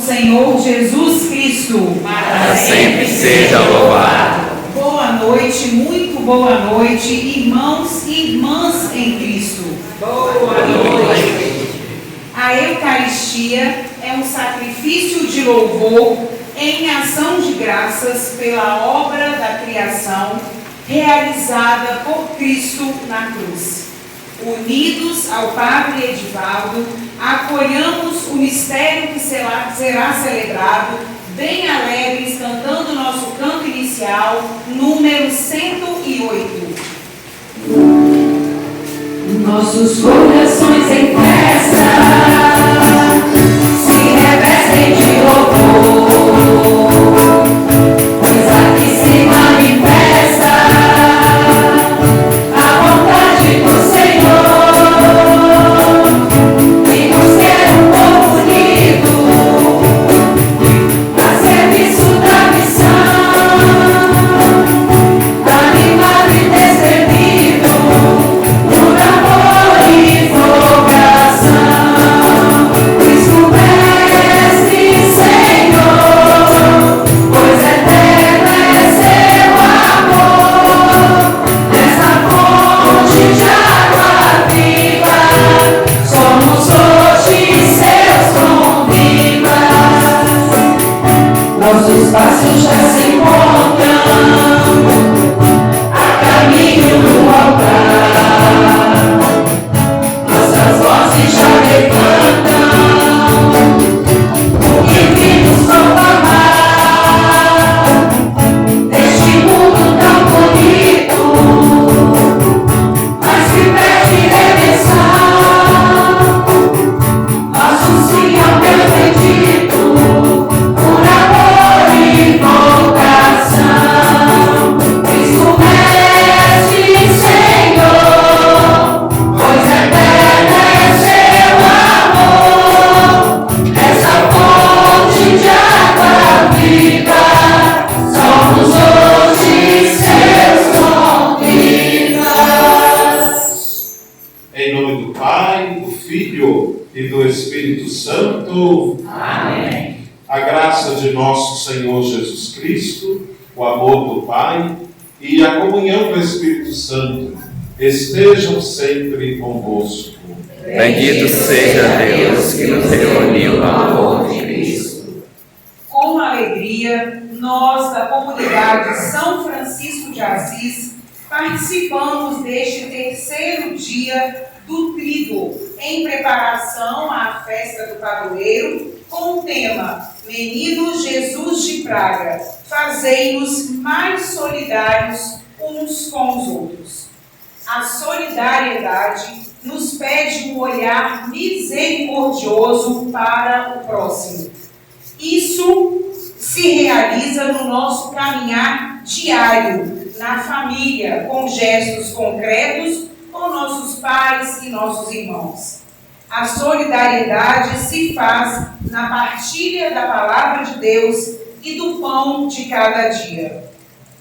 Senhor Jesus Cristo, para sempre seja louvado. Boa noite, muito boa noite, irmãos e irmãs em Cristo. Boa noite. A Eucaristia é um sacrifício de louvor em ação de graças pela obra da criação realizada por Cristo na cruz. Unidos ao Padre Edivaldo, acolhamos o mistério que será celebrado, bem alegres, cantando nosso canto inicial, número 108. Nossos corações em festa se revestem de louvor, pois aqui se manifesta a vontade do Senhor, que nos quer um povo unido a serviço da missão, animado e destemido por amor e vocação. Cristo Mestre, Senhor, pois eterno é seu amor. Nessa fonte de água viva, somos hoje seus convivas. Nossos passos já se encontram a caminho do altar. Nossas vozes já levantam o que vimos proclamar. Neste mundo tão bonito, mas que pede redenção, nosso sim ao Deus bendito, por amor e vocação. Cristo Mestre, Senhor, pois eterno é seu amor. Essa fonte de água viva, somos hoje seus convivas. Em nome do Pai, do Filho e do Espírito Santo. Amém. A graça de nosso Senhor Jesus Cristo, o amor do Pai e a comunhão do Espírito Santo estejam sempre convosco. Bendito seja Deus que nos reuniu no amor de Cristo. Com alegria, nós da comunidade São Francisco de Assis participamos deste terceiro dia do Tríduo, em preparação à festa do Padroeiro, com o tema Menino Jesus de Praga, fazei-nos mais solidários uns com os outros. A solidariedade nos pede um olhar misericordioso para o próximo. Isso se realiza no nosso caminhar diário, na família, com gestos concretos com nossos pais e nossos irmãos. A solidariedade se faz na partilha da palavra de Deus e do pão de cada dia.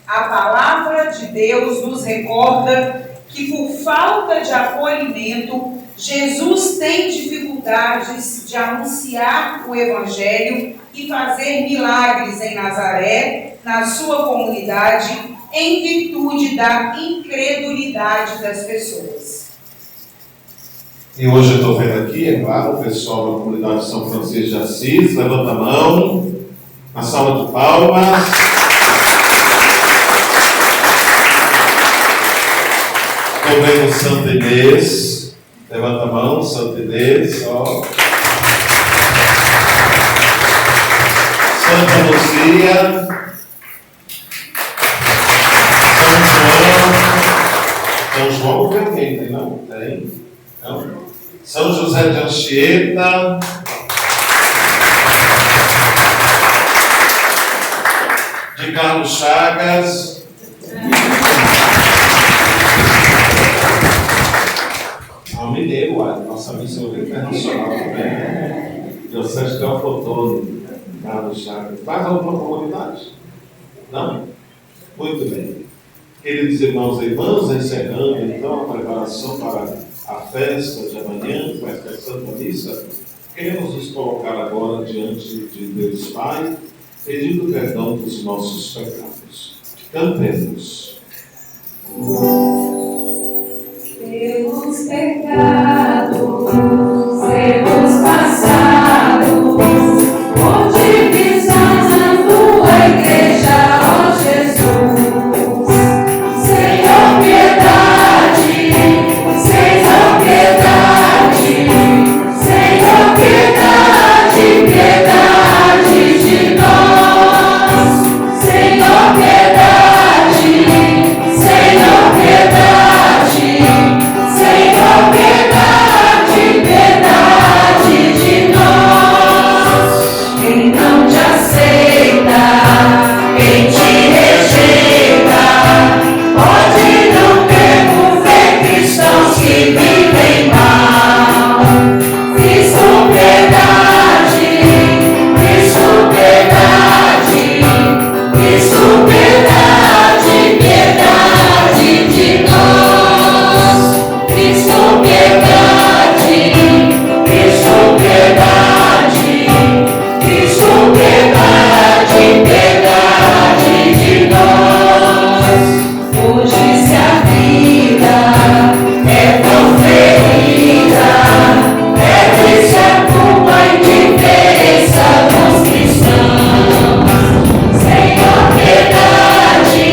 A palavra de Deus nos recorda que, por falta de acolhimento, Jesus tem dificuldades de anunciar o Evangelho e fazer milagres em Nazaré, na sua comunidade, em virtude da incredulidade das pessoas. E hoje eu estou vendo aqui, é claro, o pessoal da comunidade São Francisco de Assis, levanta a mão, uma salva de palmas. Estou vendo Santa Inês, levanta a mão, Santa Inês, ó. Santa Luzia, São João, tem alguém, tem não? Tem? Não? São José de Anchieta, de Carlos Chagas, ao Mineiro, nossa missão internacional também, Diocese de Teoflotone, Carlos Chagas. Mais alguma comunidade? Não? Muito bem. Queridos irmãos e irmãs, encerrando então a preparação para a festa de amanhã, com esta Santa Missa, Queremos nos colocar agora diante de Deus Pai, pedindo perdão dos nossos pecados. Cantemos. Pelos pecados, erros passados, por divisões na tua igreja, ó Jesus. Senhor, piedade, Senhor, piedade, Senhor, piedade, piedade de nós. Senhor, piedade, Senhor, piedade, Senhor, piedade, piedade de nós. Quem não te aceita, quem te rejeita, pode não ter por fé cristãos que vivem mal. Cristo, piedade, Cristo, piedade, Cristo, piedade, piedade de nós. Cristo, piedade, Cristo, piedade, Cristo, piedade, piedade de nós. Hoje se a vida é tão ferida, é triste a tua indiferença dos cristãos. Senhor, piedade,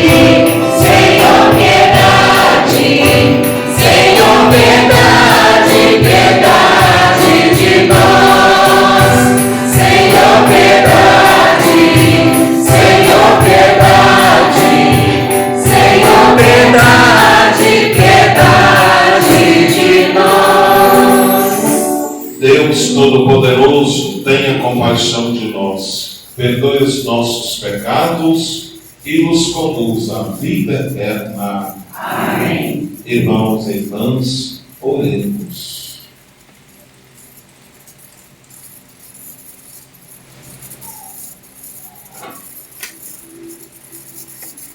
Senhor, piedade, Senhor, piedade, piedade de nós. Senhor, piedade, Senhor, piedade, Senhor, piedade, piedade de nós. Deus Todo-Poderoso, tenha compaixão de nós, perdoe os nossos pecados e nos conduza à vida eterna. Amém. Irmãos e irmãs, oremos.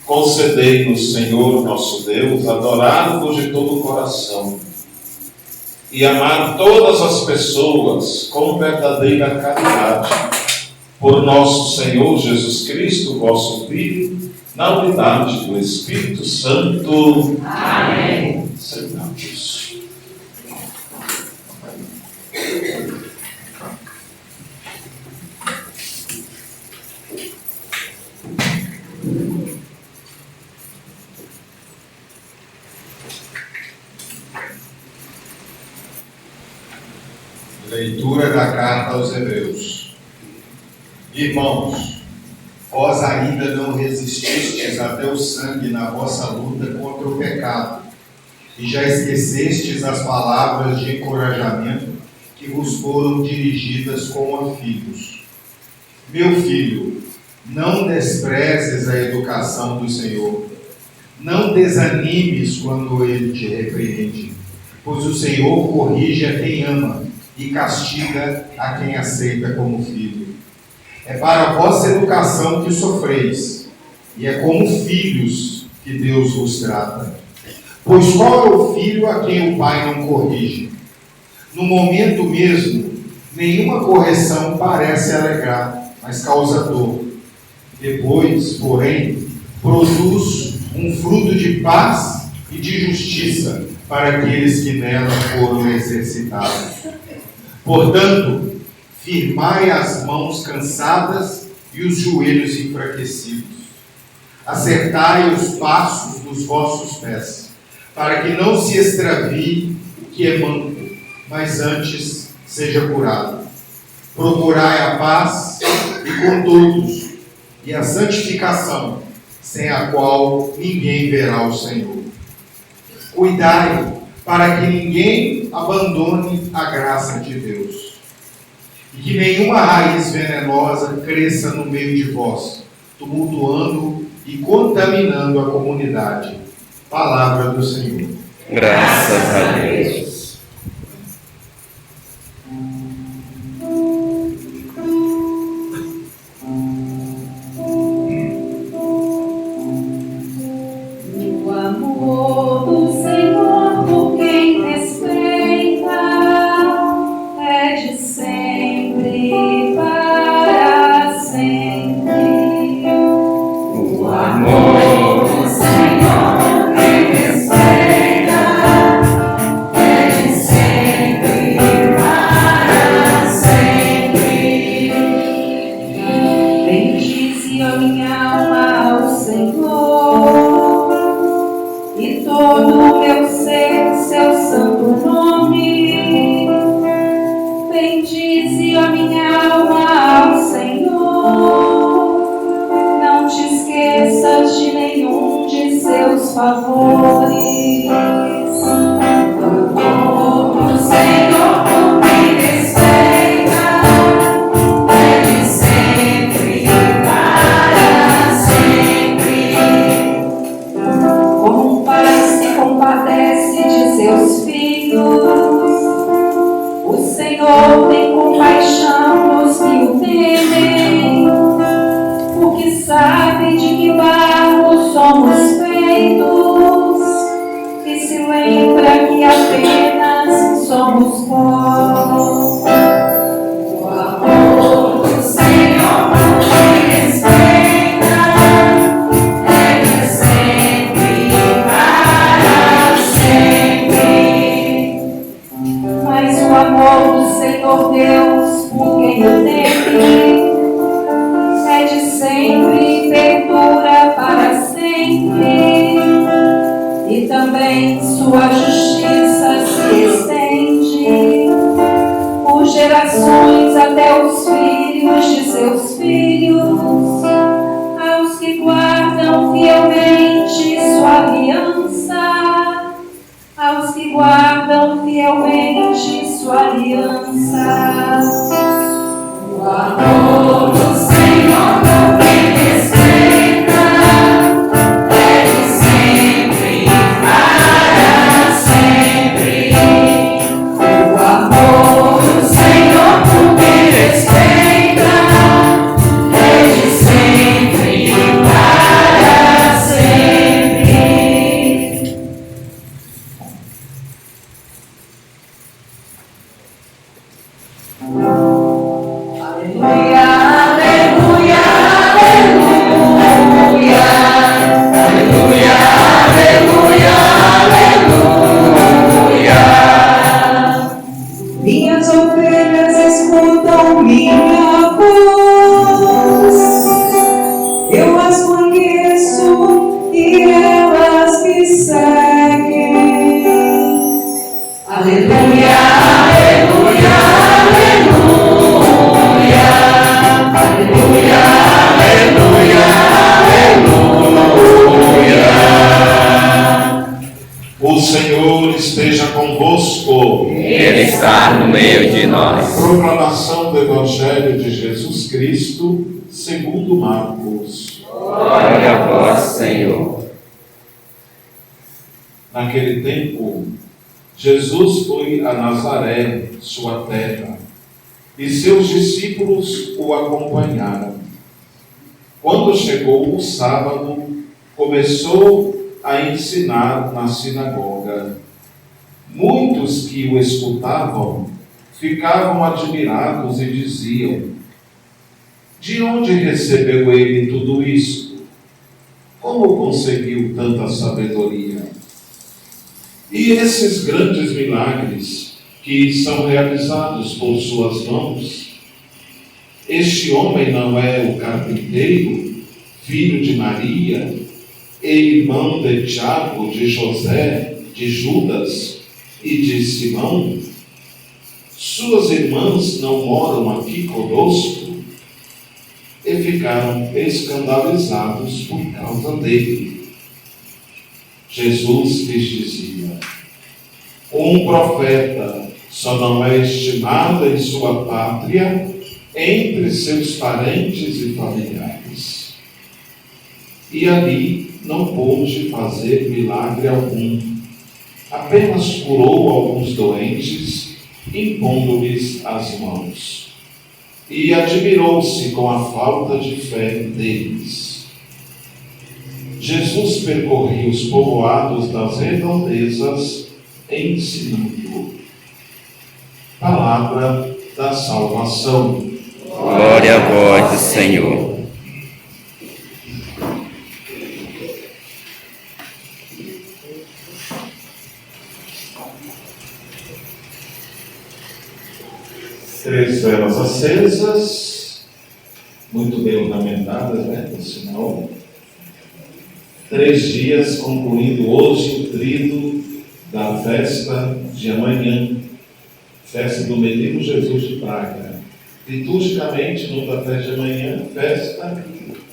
Concedei-nos, Senhor nosso Deus, adorar-vos de todo o coração e amar todas as pessoas com verdadeira caridade. Por nosso Senhor Jesus Cristo, vosso Filho, na unidade do Espírito Santo. Amém. Sentamos. Leitura da carta aos Hebreus. Irmãos, vós ainda não resististes até o sangue na vossa luta contra o pecado, e já esquecestes as palavras de encorajamento que vos foram dirigidas como a filhos. Meu filho, não desprezes a educação do Senhor. Não desanimes quando Ele te repreende, pois o Senhor corrige a quem ama e castiga a quem aceita como filho. É para a vossa educação que sofreis, e é como filhos que Deus vos trata. Pois qual é o filho a quem o pai não corrige? No momento mesmo, nenhuma correção parece alegrar, mas causa dor. Depois, porém, produz um fruto de paz e de justiça para aqueles que nela foram exercitados. Portanto, firmai as mãos cansadas e os joelhos enfraquecidos. Acertai os passos dos vossos pés, para que não se extravie o que é manco, mas antes seja curado. Procurai a paz e com todos, e a santificação, sem a qual ninguém verá o Senhor. Cuidai para que ninguém abandone a graça de Deus, e que nenhuma raiz venenosa cresça no meio de vós, tumultuando e contaminando a comunidade. Palavra do Senhor. Graças a Deus. O amor do Senhor por quem respeita é de sempre. Senhor, e todo o meu ser, seu santo nome. Bendize a minha alma ao Senhor, não te esqueças de nenhum de seus favores. O amor do Senhor me respeita, deve sempre e para sempre. Como um pai se compadece de seus filhos, o Senhor tem compaixão dos que o temem, porque sabe de que barro somos feitos, e se lembra que apenas somos pó. O amor do Senhor me respeita, deve sempre e para sempre. Mas o amor do Senhor Deus, por quem o teme, é de sempre e perdura para sempre. E também sua justiça se estende por gerações até os filhos de seus filhos, aos que guardam fielmente sua aliança, aos que guardam fielmente sua aliança. O amor do Senhor não me respeita, deve sempre e para sempre. O amor do Senhor não me respeita, deve sempre e para sempre. Aleluia, aleluia, aleluia. Aleluia, aleluia, aleluia. Minhas ovelhas escutam minha voz, eu as conheço e elas me seguem. Aleluia, aleluia, aleluia. Aleluia, aleluia. O Senhor esteja convosco. Ele está no meio de nós. Proclamação do Evangelho de Jesus Cristo, segundo Marcos. Glória a vós, Senhor. Naquele tempo, Jesus foi a Nazaré, sua terra, e seus discípulos o acompanharam. Quando chegou o sábado, começou a ensinar na sinagoga. Muitos que o escutavam ficavam admirados e diziam: de onde recebeu ele tudo isso? Como conseguiu tanta sabedoria? E esses grandes milagres que são realizados por suas mãos? Este homem não é o carpinteiro, filho de Maria, e irmão de Tiago, de José, de Judas e de Simão? Suas irmãs não moram aqui conosco? E ficaram escandalizados por causa dele. Jesus lhes dizia: um profeta só não é estimado em sua pátria, entre seus parentes e familiares. E ali não pôde fazer milagre algum, apenas curou alguns doentes, impondo-lhes as mãos. E admirou-se com a falta de fé deles. Jesus percorria os povoados das redondezas, ensinando. Palavra da salvação. Glória a vós, Senhor. Três velas acesas, muito bem ornamentadas, né? Por sinal. 3 dias, concluindo hoje o tríduo da festa de amanhã, festa do Menino Jesus de Praga. Liturgicamente, no da festa de amanhã, festa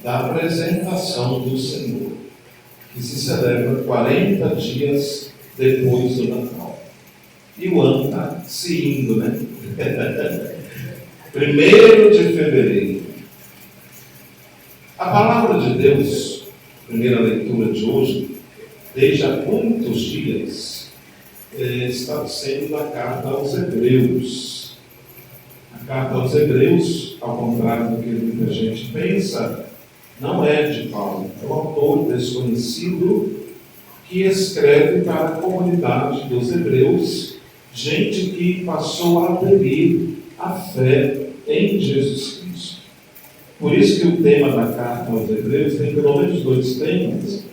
da apresentação do Senhor, que se celebra 40 dias depois do Natal. E o ano está se indo, né? 1º de fevereiro. A palavra de Deus, primeira leitura de hoje, desde há muitos dias, está sendo da carta aos Hebreus. A carta aos Hebreus, ao contrário do que muita gente pensa, não é de Paulo, é um autor desconhecido que escreve para a comunidade dos Hebreus, gente que passou a aderir à fé em Jesus Cristo. Por isso que o tema da carta aos Hebreus tem pelo menos 2 temas.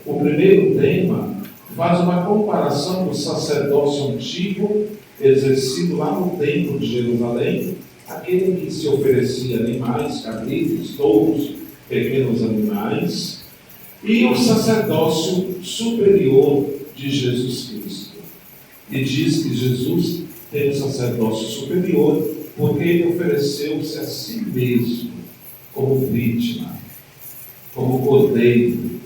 O primeiro tema faz uma comparação do sacerdócio antigo exercido lá no templo de Jerusalém, aquele que se oferecia animais, cabritos, touros, pequenos animais, e o sacerdócio superior de Jesus Cristo. E diz que Jesus tem um sacerdócio superior porque ele ofereceu-se a si mesmo como vítima, como cordeiro.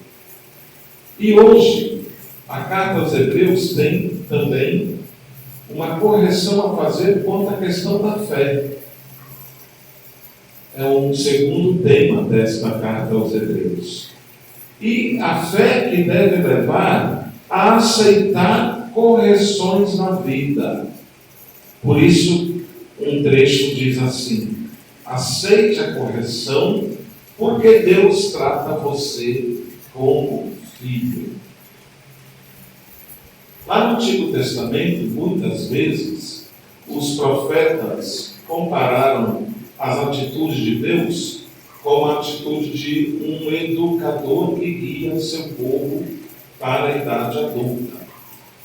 E hoje, a carta aos Hebreus tem também uma correção a fazer quanto à questão da fé. É um segundo tema desta carta aos Hebreus. E a fé que deve levar a aceitar correções na vida. Por isso, um trecho diz assim: aceite a correção, porque Deus trata você como filho. Lá no Antigo Testamento, muitas vezes, os profetas compararam as atitudes de Deus como a atitude de um educador que guia seu povo para a idade adulta,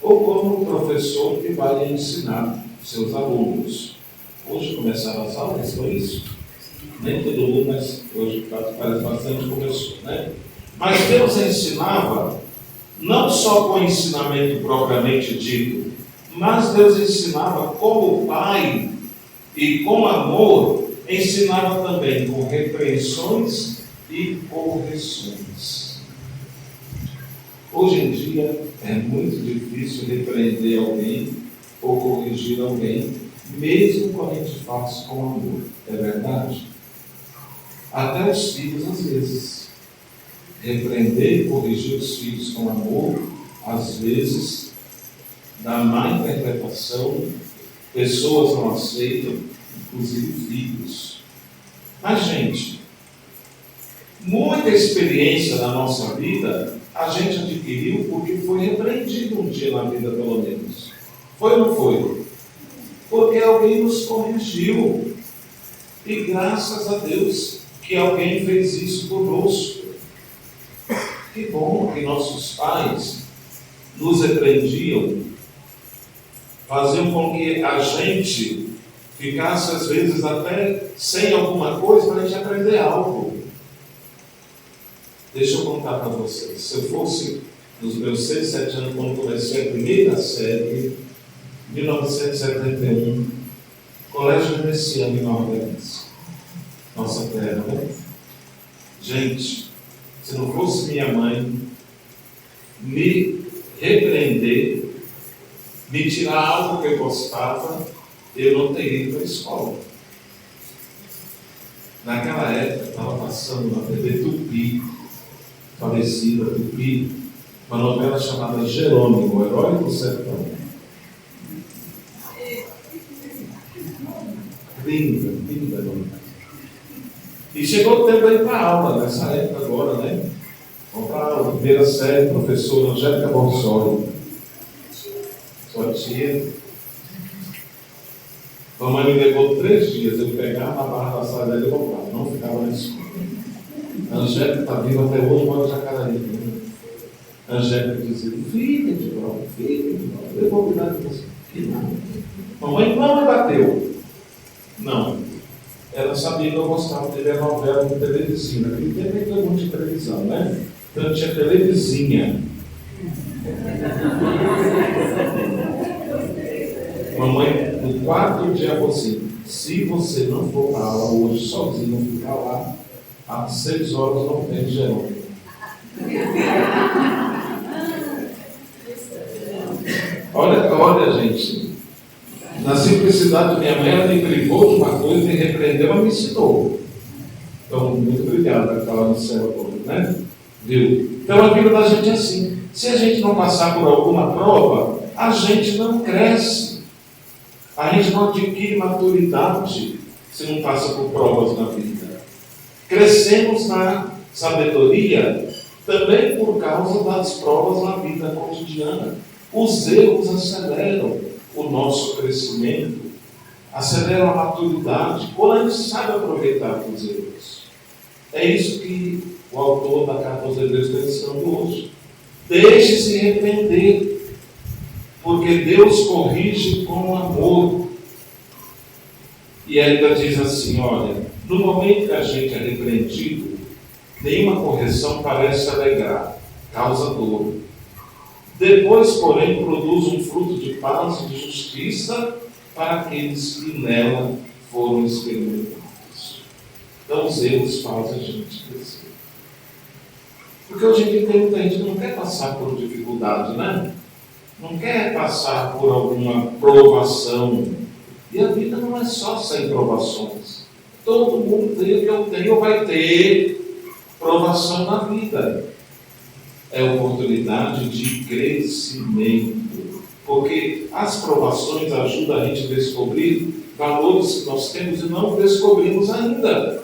ou como um professor que vai ensinar seus alunos. Hoje começaram as aulas, foi isso? Nem todo mundo, mas hoje parece bastante começou, né? Mas Deus ensinava não só com o ensinamento propriamente dito, mas Deus ensinava como pai e com amor, ensinava também com repreensões e correções. Hoje em dia é muito difícil repreender alguém ou corrigir alguém, mesmo quando a gente faz com amor. É verdade? Até os filhos, às vezes. Repreender e corrigir os filhos com amor, às vezes, dá má interpretação, pessoas não aceitam, inclusive filhos. Mas, gente, muita experiência na nossa vida a gente adquiriu porque foi repreendido um dia na vida, pelo menos. Foi ou não foi? Porque alguém nos corrigiu. E graças a Deus que alguém fez isso conosco. Que bom que nossos pais nos repreendiam, faziam com que a gente ficasse às vezes até sem alguma coisa para a gente aprender algo. Deixa eu contar para vocês. Se eu fosse nos meus 6, 7 anos, quando comecei a primeira série, 1971, Colégio Veneciano em Nova Orleans, nossa terra, né? Gente, se não fosse minha mãe me repreender, me tirar algo que eu gostava, eu não teria ido para a escola. Naquela época, estava passando na TV Tupi, falecida Tupi, uma novela chamada Jerônimo, o Herói do Sertão. Linda, linda novela. E chegou o tempo de ir para a aula, nessa época agora, né? Vamos para a aula, primeira série, professora Angélica Borsoli. Sua tia. Mamãe me levou 3 dias, eu pegava na barra da sala dela e voltava, não ficava na escola. A Angélica está viva até hoje, mora em Jacareí. A Angélica dizia: fica de prova, eu vou cuidar de você. E não. Mamãe não me bateu. Não. Ela sabia que eu gostava de ver novela de televisão. Naquele tempo ainda muito de televisão, né? Então tinha televisinha. Mamãe, no quarto dia, falou assim: se você não for para aula hoje sozinho, ficar lá, às 6 horas não tem Jerônimo. Olha, gente, na simplicidade da minha mãe, ela me privou de uma coisa, me repreendeu, mas me ensinou. Então, muito obrigado, vai falar no céu, né? Viu? Então, a vida da gente é assim. Se a gente não passar por alguma prova, a gente não cresce. A gente não adquire maturidade se não passa por provas na vida. Crescemos na sabedoria também por causa das provas na vida cotidiana. Os erros aceleram o nosso crescimento, aceleram a maturidade, quando a gente sabe aproveitar os erros. É isso que o autor da Carta aos Hebreus está ensinando hoje. Deixe-se repreender, porque Deus corrige com amor. E ainda diz assim: olha, no momento que a gente é repreendido, nenhuma correção parece alegrar, causa dor. Depois, porém, produz um fruto de paz e de justiça para aqueles que nela foram experimentados. Então, os erros fazem a gente crescer. Porque hoje em dia tem muita gente que não quer passar por dificuldade, né? Não quer passar por alguma provação. E a vida não é só sem provações. Todo mundo tem o que eu tenho ou vai ter provação na vida. É oportunidade de crescimento. Porque as provações ajudam a gente a descobrir valores que nós temos e não descobrimos ainda.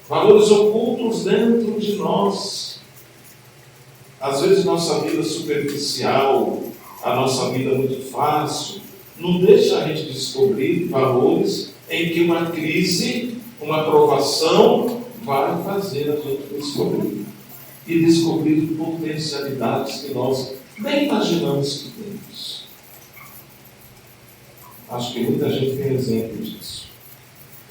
Valores ocultos dentro de nós. Às vezes nossa vida superficial, a nossa vida muito fácil, não deixa a gente descobrir valores em que uma crise, uma provação vai fazer a gente descobrir. E descobrir potencialidades que nós nem imaginamos que temos. Acho que muita gente tem exemplo disso.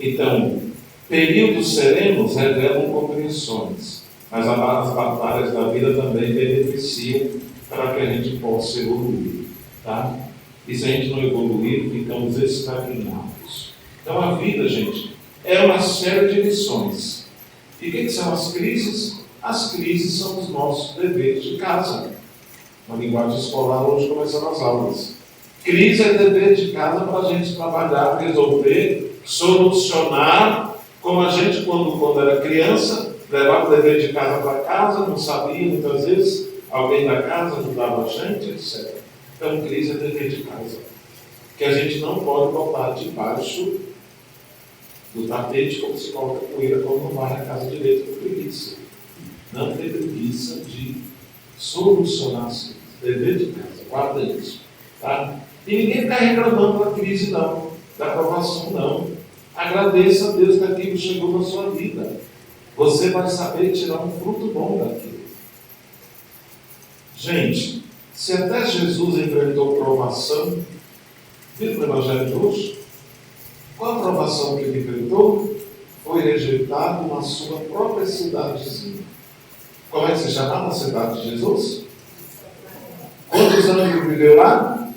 Então, períodos serenos revelam compreensões, mas as batalhas da vida também beneficiam para que a gente possa evoluir. Tá? E se a gente não evoluir, ficamos estagnados. Então a vida, gente, é uma série de lições. E o que são as crises? As crises são os nossos deveres de casa. Na linguagem escolar, hoje começaram as aulas. Crise é dever de casa para a gente trabalhar, resolver, solucionar, como a gente, quando era criança, levava o dever de casa para casa, não sabia, muitas vezes, alguém da casa ajudava a gente, etc. Então, crise é dever de casa. Que a gente não pode botar debaixo do tapete como se coloca poeira, como não vai na casa direito com preguiça. Não ter preguiça de solucionar as coisas. Dever de casa, guarda isso. Tá? E ninguém fica reclamando da crise, não, da provação, não. Agradeça a Deus que aquilo chegou na sua vida. Você vai saber tirar um fruto bom daquilo. Gente, se até Jesus enfrentou provação, viu no Evangelho de hoje? Qual a provação que ele enfrentou? Foi rejeitado na sua própria cidadezinha. Como é que se chamava a cidade de Jesus? Quantos anos ele viveu lá?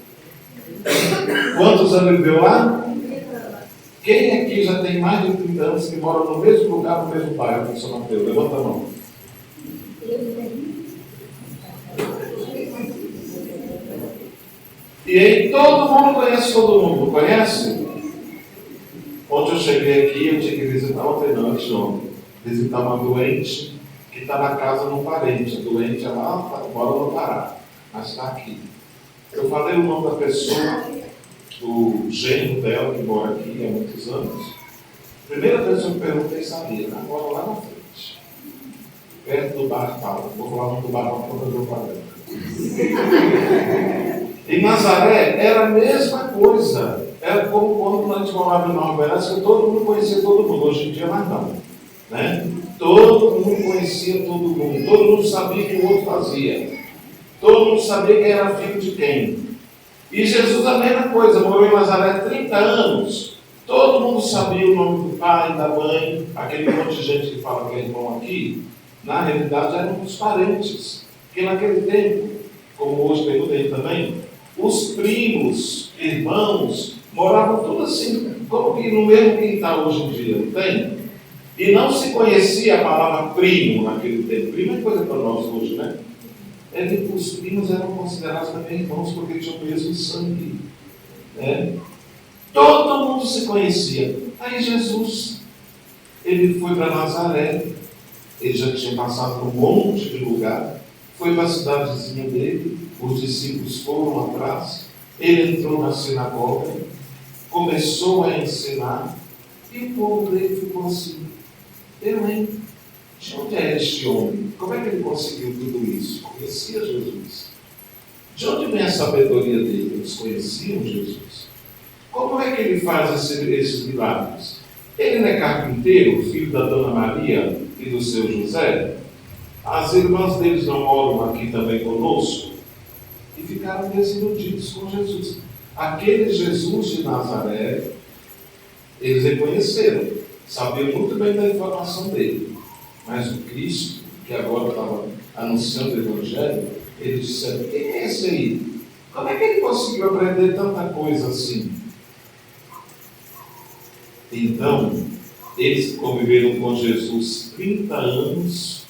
Quantos anos ele viveu lá? Quem aqui já tem mais de 30 anos que mora no mesmo lugar, no mesmo bairro que São Mateus? Levanta a mão. E aí todo mundo conhece todo mundo, conhece? Ontem eu cheguei aqui, eu tinha que visitar ontem, visitar uma doente que está na casa de um parente. A doente é lá, mora no Pará, mas está aqui. Eu falei o nome da pessoa, do genro dela, que mora aqui há muitos anos. Primeira pessoa que eu perguntei sabia, agora lá na frente, perto do bar tal. Vou falar o nome do bar para quando eu falei. Em Nazaré era a mesma coisa. Era como quando a gente morava em Nova Verança, que todo mundo conhecia todo mundo. Hoje em dia mais não. Né? Todo mundo conhecia todo mundo sabia o que o outro fazia. Todo mundo sabia quem era filho de quem. E Jesus a mesma coisa, morou em Nazaré 30 anos. Todo mundo sabia o nome do pai, da mãe, aquele monte de gente que fala que é irmão aqui. Na realidade eram os parentes, porque naquele tempo, como hoje tem muita gente também, os primos, irmãos, moravam todos assim, como que no mesmo quintal hoje em dia, não tem? E não se conhecia a palavra primo naquele tempo. Primo é coisa para nós hoje, né? Os primos eram considerados também irmãos porque tinham o mesmo sangue. Né? Todo mundo se conhecia. Aí Jesus, ele foi para Nazaré, ele já tinha passado por um monte de lugar, foi para a cidadezinha dele, os discípulos foram atrás, ele entrou na sinagoga, começou a ensinar, e o povo dele ficou assim, de onde é este homem? Como é que ele conseguiu tudo isso? Conhecia Jesus. De onde vem a sabedoria dele? Eles conheciam Jesus. Como é que ele faz esses milagres? Ele não é carpinteiro, filho da Dona Maria e do seu José? As irmãs deles não moram aqui também conosco? E ficaram desiludidos com Jesus. Aquele Jesus de Nazaré, eles reconheceram, sabiam muito bem da informação dele. Mas o Cristo, que agora estava anunciando o Evangelho, eles disseram: quem é esse aí? Como é que ele conseguiu aprender tanta coisa assim? Então, eles que conviveram com Jesus 30 anos,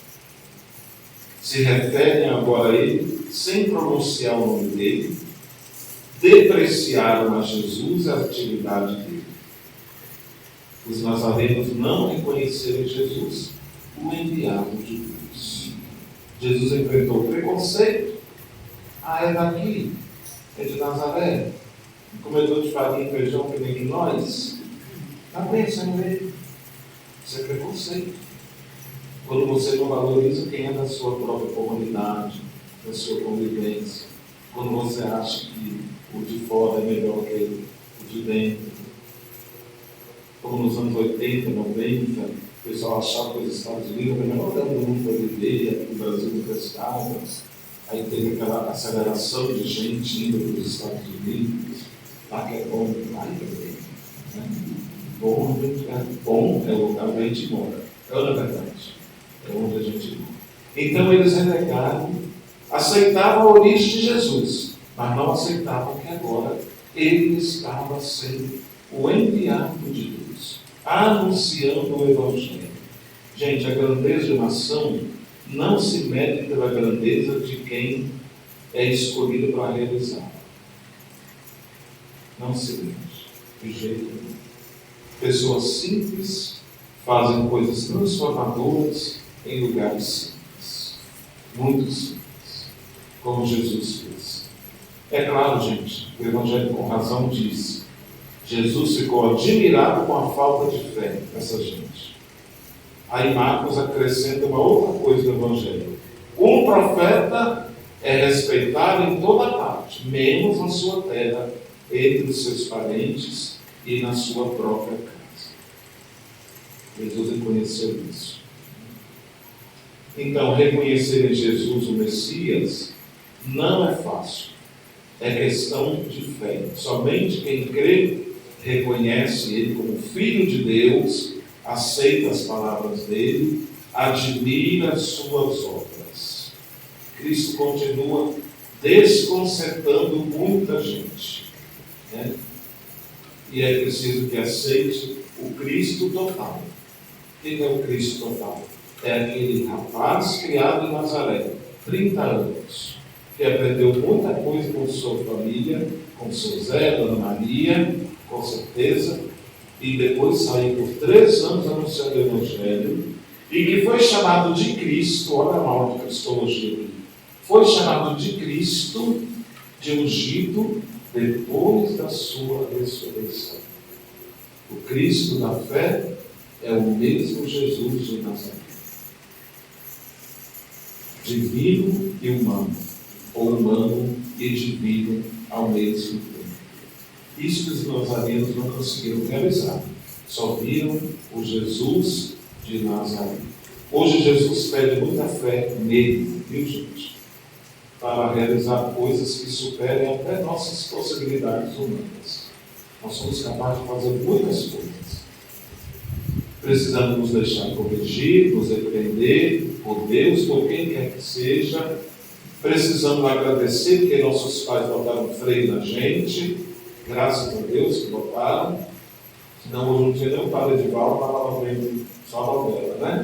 se referem agora a ele, sem pronunciar o nome dele, depreciaram a Jesus e a atividade dele. Os nazarenos não reconheceram Jesus, o enviado de Deus. Jesus enfrentou o preconceito. É daqui, é de Nazaré, comedor de farinha e feijão que nem nós. Está bem, você não é. Isso é preconceito. Quando você não valoriza quem é da sua própria comunidade, da sua convivência, quando você acha que o de fora é melhor que o de dentro. Como nos anos 80, 90, o pessoal achava que os Estados Unidos era o melhor lugar do mundo para viver, aqui no Brasil não prestava. Aí teve aquela aceleração de gente indo para os Estados Unidos, lá que é bom, lá que é bem. Bom é o lugar onde a gente mora. É a verdade. É onde a gente mora. Então eles renegaram, aceitavam a origem de Jesus, mas não aceitavam que agora ele estava sendo o enviado de Deus, anunciando o Evangelho. Gente, a grandeza de uma nação não se mede pela grandeza de quem é escolhido para realizar. Não se mede, de jeito nenhum. Pessoas simples fazem coisas transformadoras em lugares simples, muito simples, como Jesus fez. É claro, gente, o Evangelho com razão diz: Jesus ficou admirado com a falta de fé dessa gente. Aí Marcos acrescenta uma outra coisa do Evangelho: um profeta é respeitado em toda parte, menos na sua terra, entre os seus parentes e na sua própria casa. Jesus reconheceu isso. Então, reconhecer em Jesus o Messias não é fácil. É questão de fé. Somente quem crê reconhece ele como Filho de Deus, aceita as palavras dele, admira as suas obras. Cristo continua desconcertando muita gente, né? E é preciso que aceite o Cristo total. Quem é o Cristo total? É aquele rapaz criado em Nazaré, 30 anos, que aprendeu muita coisa com sua família, com seu Zé, Dona Maria, com certeza, e depois saiu por 3 anos anunciando o Evangelho, e que foi chamado de Cristo. Olha a mal de cristologia aqui. Foi chamado de Cristo, de ungido, depois da sua ressurreição. O Cristo da fé é o mesmo Jesus de Nazaré. Divino e humano, ou humano e divino ao mesmo tempo. Isso que os nazarenos não conseguiram realizar. Só viram o Jesus de Nazaré. Hoje Jesus pede muita fé nele, viu, gente? Para realizar coisas que superem até nossas possibilidades humanas. Nós somos capazes de fazer muitas coisas. precisamos nos deixar corrigir, nos repreender por Deus, por quem quer que seja. Precisamos agradecer porque nossos pais botaram freio na gente, graças a Deus que botaram. Senão hoje não tinha nem o padre de Val, estava vendo só a novela, né?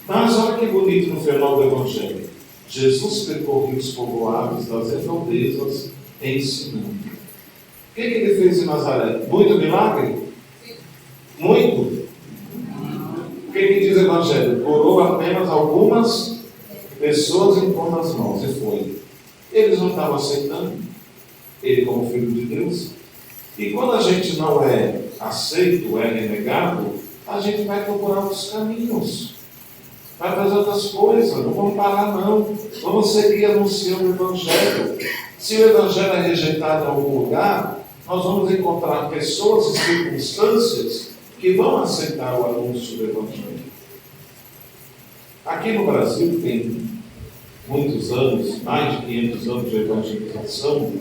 Mas olha que bonito no final do Evangelho. Jesus percorreu os povoados das redondezas ensinando. O que ele fez em Nazaré? Muito milagre? Muito? O que diz o Evangelho? Curou apenas algumas pessoas impondo as mãos e foi. Eles não estavam aceitando ele como filho de Deus. E quando a gente não é aceito, é renegado, a gente vai procurar outros caminhos, vai fazer outras coisas, não vamos parar não, vamos seguir anunciando o Evangelho. Se o Evangelho é rejeitado em algum lugar, nós vamos encontrar pessoas e circunstâncias que vão aceitar o anúncio do Evangelho. Aqui no Brasil tem muitos anos, mais de 500 anos de evangelização,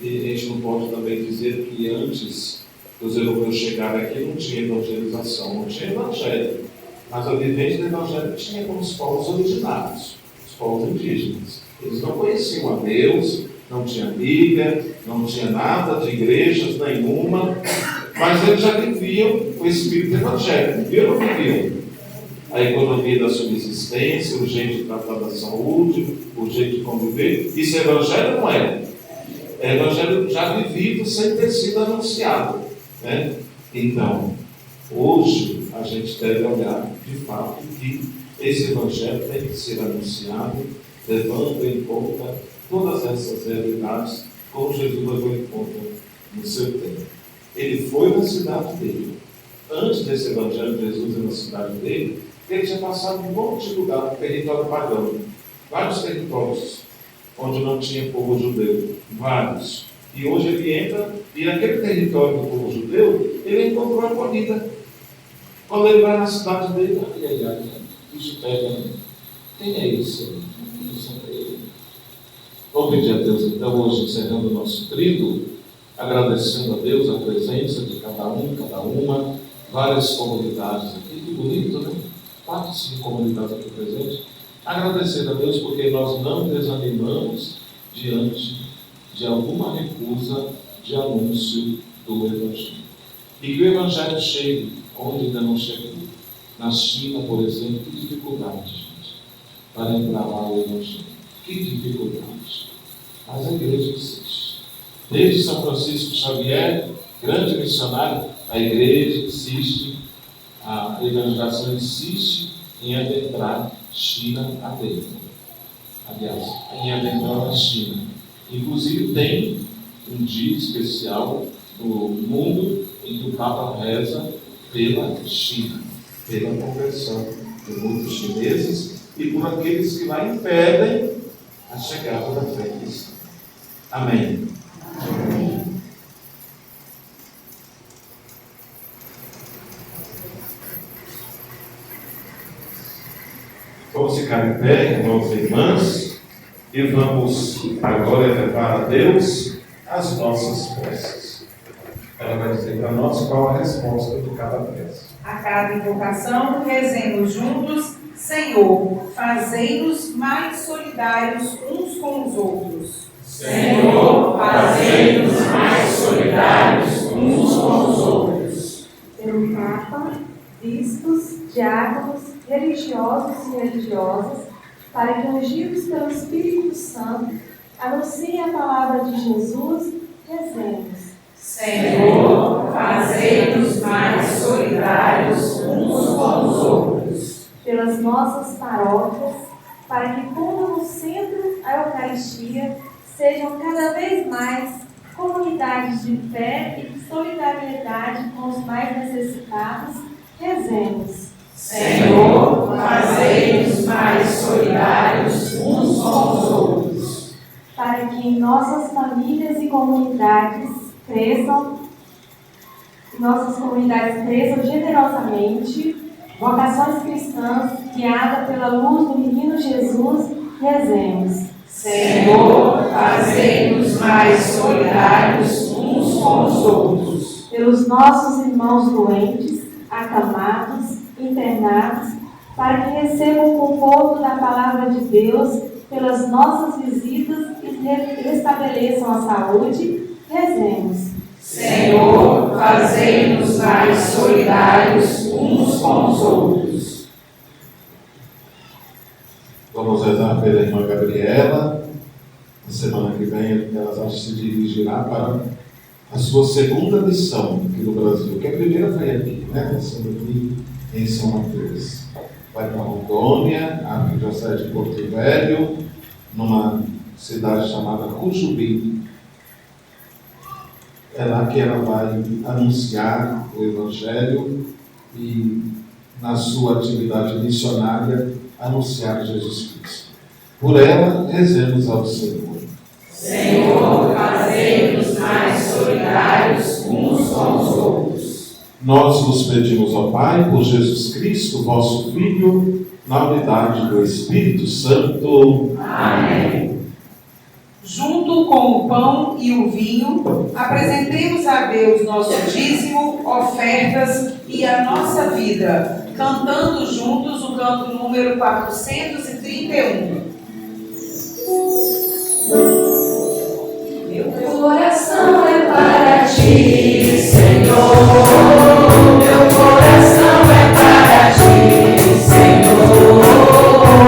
e a gente não pode também dizer que antes dos europeus chegarem aqui não tinha evangelização, não tinha evangelho, mas a vivência do evangelho tinha como os povos originários, os povos indígenas. Eles não conheciam a Deus, não tinha Bíblia, não tinha nada de igrejas nenhuma, mas eles já viviam o espírito evangélico, viviam ou não viviam? A economia da subsistência, o jeito de tratar da saúde, o jeito de conviver. Isso é evangelho, não é? É evangelho já vivido sem ter sido anunciado, né? Então, hoje a gente deve olhar de fato que esse evangelho tem que ser anunciado, levando em conta todas essas realidades, como Jesus levou em conta no seu tempo. Ele foi na cidade dele. Antes desse evangelho de Jesus ir na cidade dele, ele tinha passado um monte de lugar no território pagão, vários territórios onde não tinha povo judeu, vários. E hoje ele entra, e naquele território do povo judeu, ele encontrou acolhida. Quando ele vai na cidade dele, isso pega, quem é isso? Vamos pedir a Deus, então, hoje, encerrando o nosso trido, agradecendo a Deus a presença de cada um, cada uma, várias comunidades aqui, que bonito, né? 4, 5 comunidades aqui presentes. Agradecer a Deus porque nós não desanimamos diante de alguma recusa de anúncio do Evangelho. E que o Evangelho chegue onde ainda não chegou. Na China, por exemplo, que dificuldade, gente, para entrar lá o Evangelho. Que dificuldade. Mas a igreja insiste. Desde São Francisco Xavier, grande missionário, a igreja insiste, a evangelização insiste em adentrar China adentro. Aliás, em adentrar a China. Inclusive tem um dia especial no mundo em que o Papa reza pela China, pela conversão de muitos chineses e por aqueles que lá impedem a chegada da fé cristã. Amém. Amém. Vamos ficar em pé, irmãos e irmãs, e vamos agora elevar a Deus as nossas preces. Ela vai dizer para nós qual a resposta de cada prece. A cada invocação, rezemos juntos: Senhor, fazei-nos mais solidários uns com os outros. Senhor, fazei-nos mais solidários uns com os outros. Pelo Papa, bispos, diáconos, religiosos e religiosas, para que, ungidos pelo Espírito Santo, anunciem a palavra de Jesus, rezemos. Senhor, fazei-nos mais solidários uns com os outros. Pelas nossas paróquias, para que, pondo no centro a Eucaristia, sejam cada vez mais comunidades de fé e de solidariedade com os mais necessitados, rezemos. Senhor, fazei-nos mais solidários uns com os outros. Para que em nossas famílias e comunidades cresçam generosamente, vocações cristãs guiadas pela luz do menino Jesus, rezemos. Senhor, fazei-nos mais solidários uns com os outros. pelos nossos irmãos doentes, acamados, internados, para que recebam o conforto da palavra de Deus pelas nossas visitas e restabeleçam a saúde. Rezemos. Senhor, fazei-nos mais solidários uns com os outros. Vamos rezar pela irmã Gabriela. Na semana que vem, ela se dirigirá para a sua segunda missão aqui no Brasil, que a primeira foi aqui, né? Sendo aqui em São Mateus. Vai para Rondônia, a Arquidiocese de Porto Velho, numa cidade chamada Cujubi. É lá que ela vai anunciar o Evangelho e, na sua atividade missionária, anunciar Jesus Cristo. Por ela, rezemos ao Senhor. Senhor, fazei-nos mais solidários uns com os outros. Nós vos pedimos, ó Pai, por Jesus Cristo, vosso Filho, na unidade do Espírito Santo. Amém. Junto com o pão e o vinho, apresentemos a Deus nosso dízimo, ofertas e a nossa vida, cantando juntos o canto número 431. Meu coração é para ti, Senhor. Meu coração é para ti, Senhor.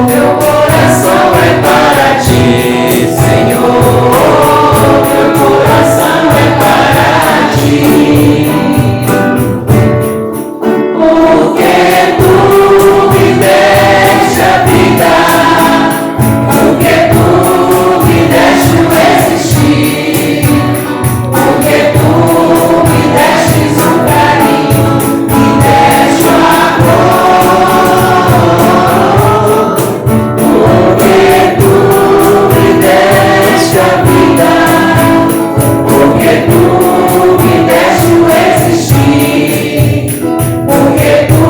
Meu coração é para ti, Senhor. Meu coração é para ti. Porque tu me deste a vida, porque tu me deste o existir, porque tu me destes um carinho, me deste o amor. Porque tu me deste a vida, porque tu me deste o existir, porque tu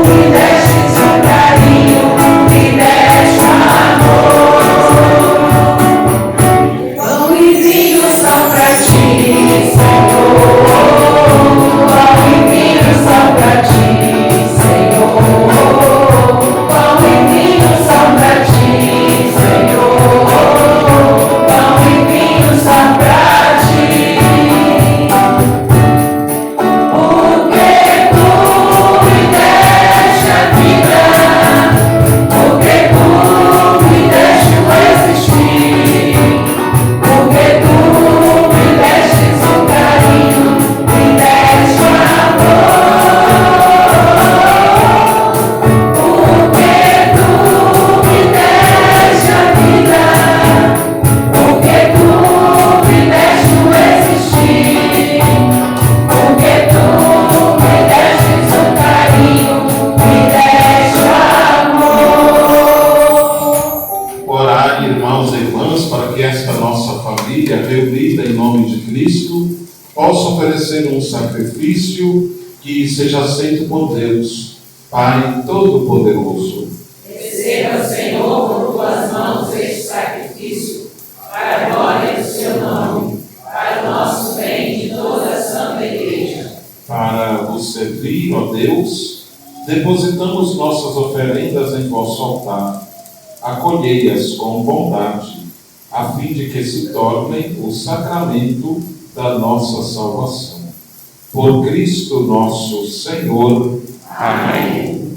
me destes um carinho, me deste o amor. Pão e vinho são pra ti, Senhor. Pão e vinho são pra ti, Senhor. Pão e vinho são pra ti, Senhor. Pão e vinho são pra ti. Porque tu me deste a vida, porque tu me deste o existir, porque tu me destes um carinho, me deste o amor. Porque tu me deste a vida, porque tu me deste o existir, porque tu me destes um carinho, me deste o amor. Orai, irmãos e irmãs, para que esta nossa família, reunida em nome de Cristo, possa oferecer um sacrifício que seja aceito por Deus, Pai Todo-Poderoso. Receba, Senhor, por tuas mãos este sacrifício, para a glória do seu nome, para o nosso bem e de toda a Santa Igreja. Para vos servir, ó Deus, depositamos nossas oferendas em vosso altar. Acolhei-as com bondade, a fim de que se tornem o sacramento da nossa salvação. Por Cristo nosso Senhor. Amém.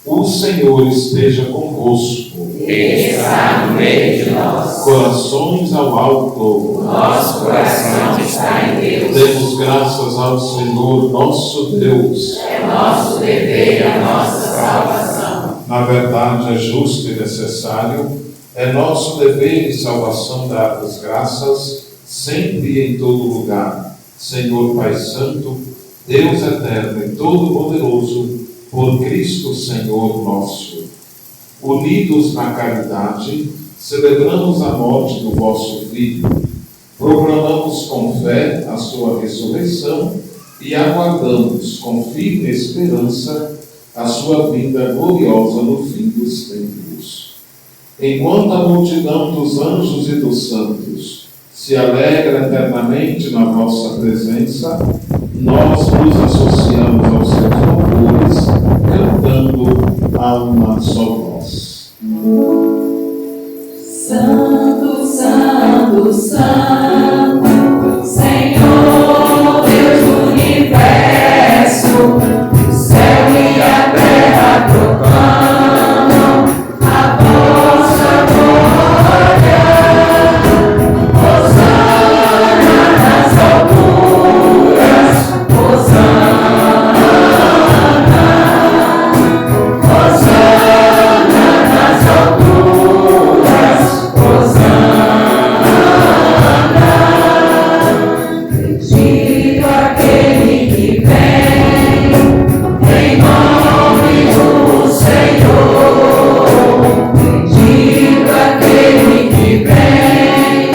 O Senhor esteja convosco. Ele está no meio de nós. Corações ao alto. Nosso coração está em Deus. Demos graças ao Senhor nosso Deus. É nosso dever e a nossa salvação. Na verdade, é justo e necessário, é nosso dever e salvação dar-vos graças, sempre e em todo lugar, Senhor Pai Santo, Deus eterno e todo-poderoso, por Cristo Senhor nosso. Unidos na caridade, celebramos a morte do vosso Filho, proclamamos com fé a sua ressurreição e aguardamos com firme esperança a sua vinda gloriosa no fim dos tempos. Enquanto a multidão dos anjos e dos santos se alegra eternamente na vossa presença, nós nos associamos aos seus louvores, cantando a uma só voz. Santo, Santo, Santo, Senhor Deus do universo, o céu e a terra proclamam a vossa glória. Hosana nas alturas, Hosana, Hosana nas alturas, bendito aquele que vem em nome do Senhor, bendito aquele que vem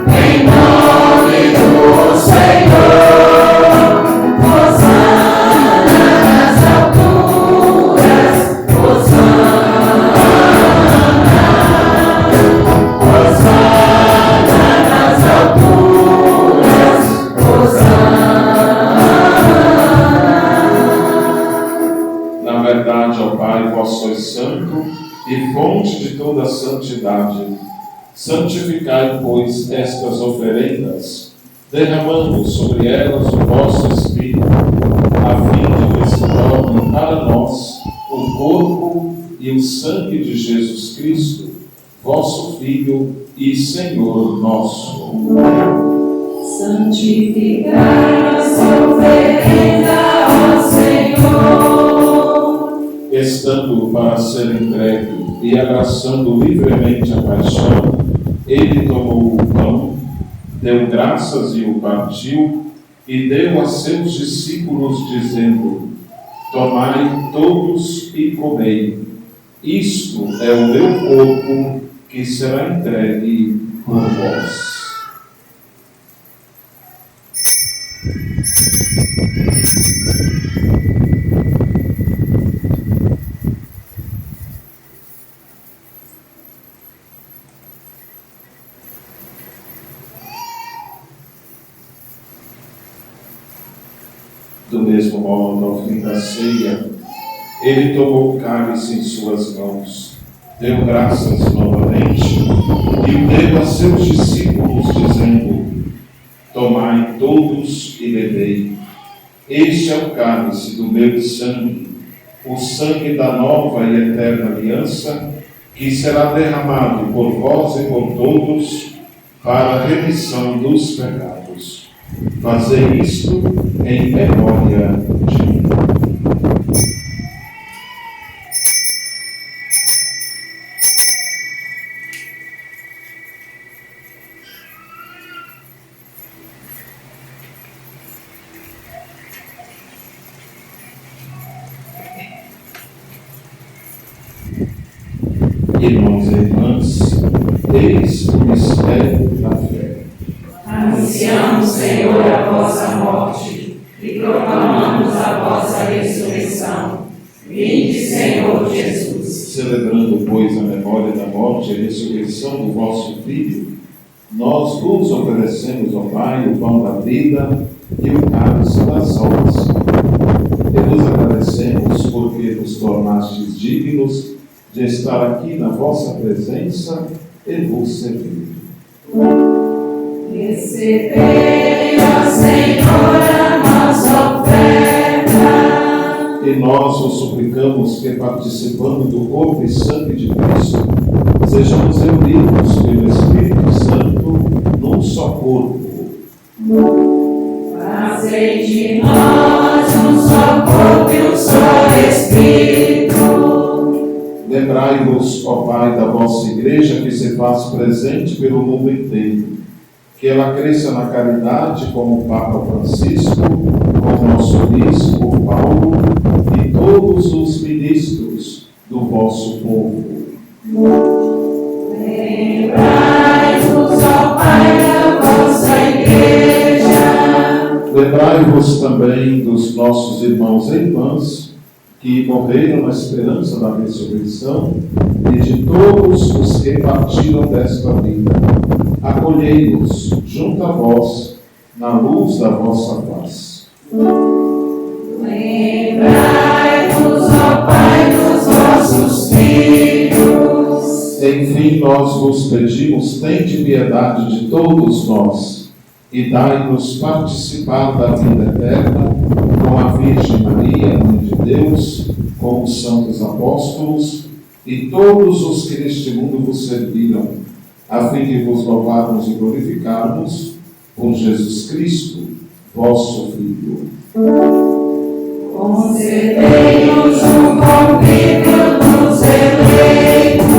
em nome do Senhor, Hosana nas alturas, Hosana, Hosana nas alturas, Na verdade, ó Pai, vós sois santo e fonte de toda santidade. Santificai, pois, estas oferendas, derramando sobre elas o vosso Espírito, a fim de que se tornem para nós o corpo e o sangue de Jesus Cristo, vosso Filho e Senhor nosso. santificai nossa oferenda, ó Senhor. Estando para ser entregue e abraçando livremente a paixão, ele tomou o pão, deu graças e o partiu, e deu a seus discípulos, dizendo: tomai todos e comei. Isto é o meu corpo, que será entregue por vós. Do mesmo modo, ao fim da ceia, ele tomou o cálice em suas mãos, deu graças novamente e o deu a seus discípulos, dizendo: tomai todos e bebei. Este é o cálice do meu sangue, o sangue da nova e eterna aliança, que será derramado por vós e por todos para a remissão dos pecados. Fazei isto em memória de mim. Irmãos e irmãs, eis o mistério da fé. Anunciamos, Senhor, a vossa morte e proclamamos a vossa ressurreição. Vinde, Senhor Jesus. Celebrando, pois, a memória da morte e ressurreição do vosso Filho, nós vos oferecemos, ó Pai, o pão da vida e o cálice das almas. E vos agradecemos porque vos tornastes dignos de estar aqui na vossa presença e vos servir. Recebei, ó Senhor, a nossa oferta. E nós vos suplicamos que, participando do corpo e sangue de Cristo, sejamos reunidos pelo Espírito Santo num só corpo. Fazei de nós um só corpo e um só Espírito. Lembrai-vos, ó Pai, da vossa Igreja que se faz presente pelo mundo inteiro. Que ela cresça na caridade como o Papa Francisco, como nosso Bispo Paulo e todos os ministros do vosso povo. Lembrai-vos, ó Pai, da vossa Igreja. Lembrai-vos também dos nossos irmãos e irmãs que morreram na esperança da ressurreição e de todos os que partiram desta vida. acolhei-nos junto a vós, na luz da vossa paz. Lembrai-nos, ó Pai, dos vossos filhos. Enfim, nós vos pedimos, tende piedade de todos nós, e dai-nos participar da vida eterna com a Virgem Maria, Mãe de Deus, com os santos apóstolos e todos os que neste mundo vos serviram, a fim de vos louvarmos e glorificarmos por Jesus Cristo, vosso Filho. Concedei-nos o convívio dos eleitos.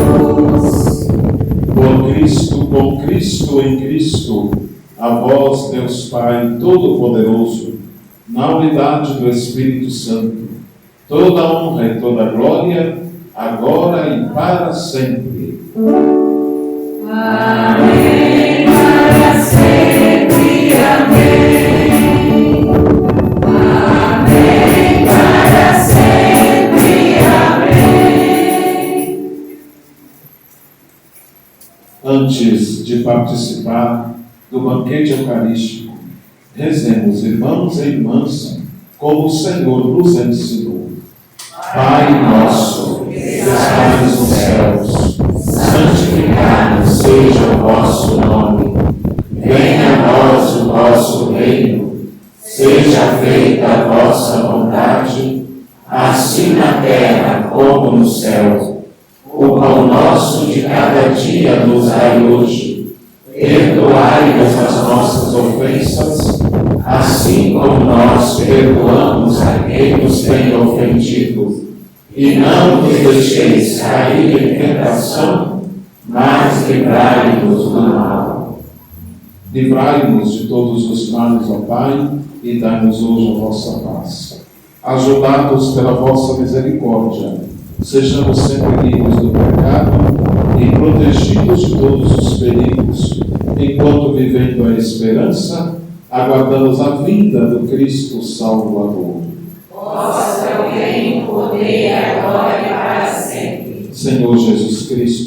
Por Cristo, com Cristo, em Cristo, a vós, Deus Pai Todo-Poderoso, na unidade do Espírito Santo, toda honra e toda glória, agora e para sempre. Amém, para sempre, amém. Amém, para sempre, amém. Antes de participar do banquete eucarístico, rezemos, irmãos e irmãs, como o Senhor nos ensinou. Pai nosso, que estais nos céus, santificado seja o vosso nome. Venha a nós o vosso reino. Seja feita a vossa vontade, assim na terra como no céu. O pão nosso de cada dia nos dai hoje. Perdoai-nos as nossas ofensas, assim como nós perdoamos a quem nos tem ofendido. E não nos deixeis cair em tentação, mas livrai-nos do mal. Livrai-nos de todos os males, ó Pai, e dai-nos hoje a vossa paz. Ajudados pela vossa misericórdia, sejamos sempre livres do pecado e protegidos de todos os perigos, enquanto vivendo a esperança, aguardamos a vinda do Cristo Salvador. Vosso é o reino, o poder e a glória para sempre. Senhor Jesus Cristo,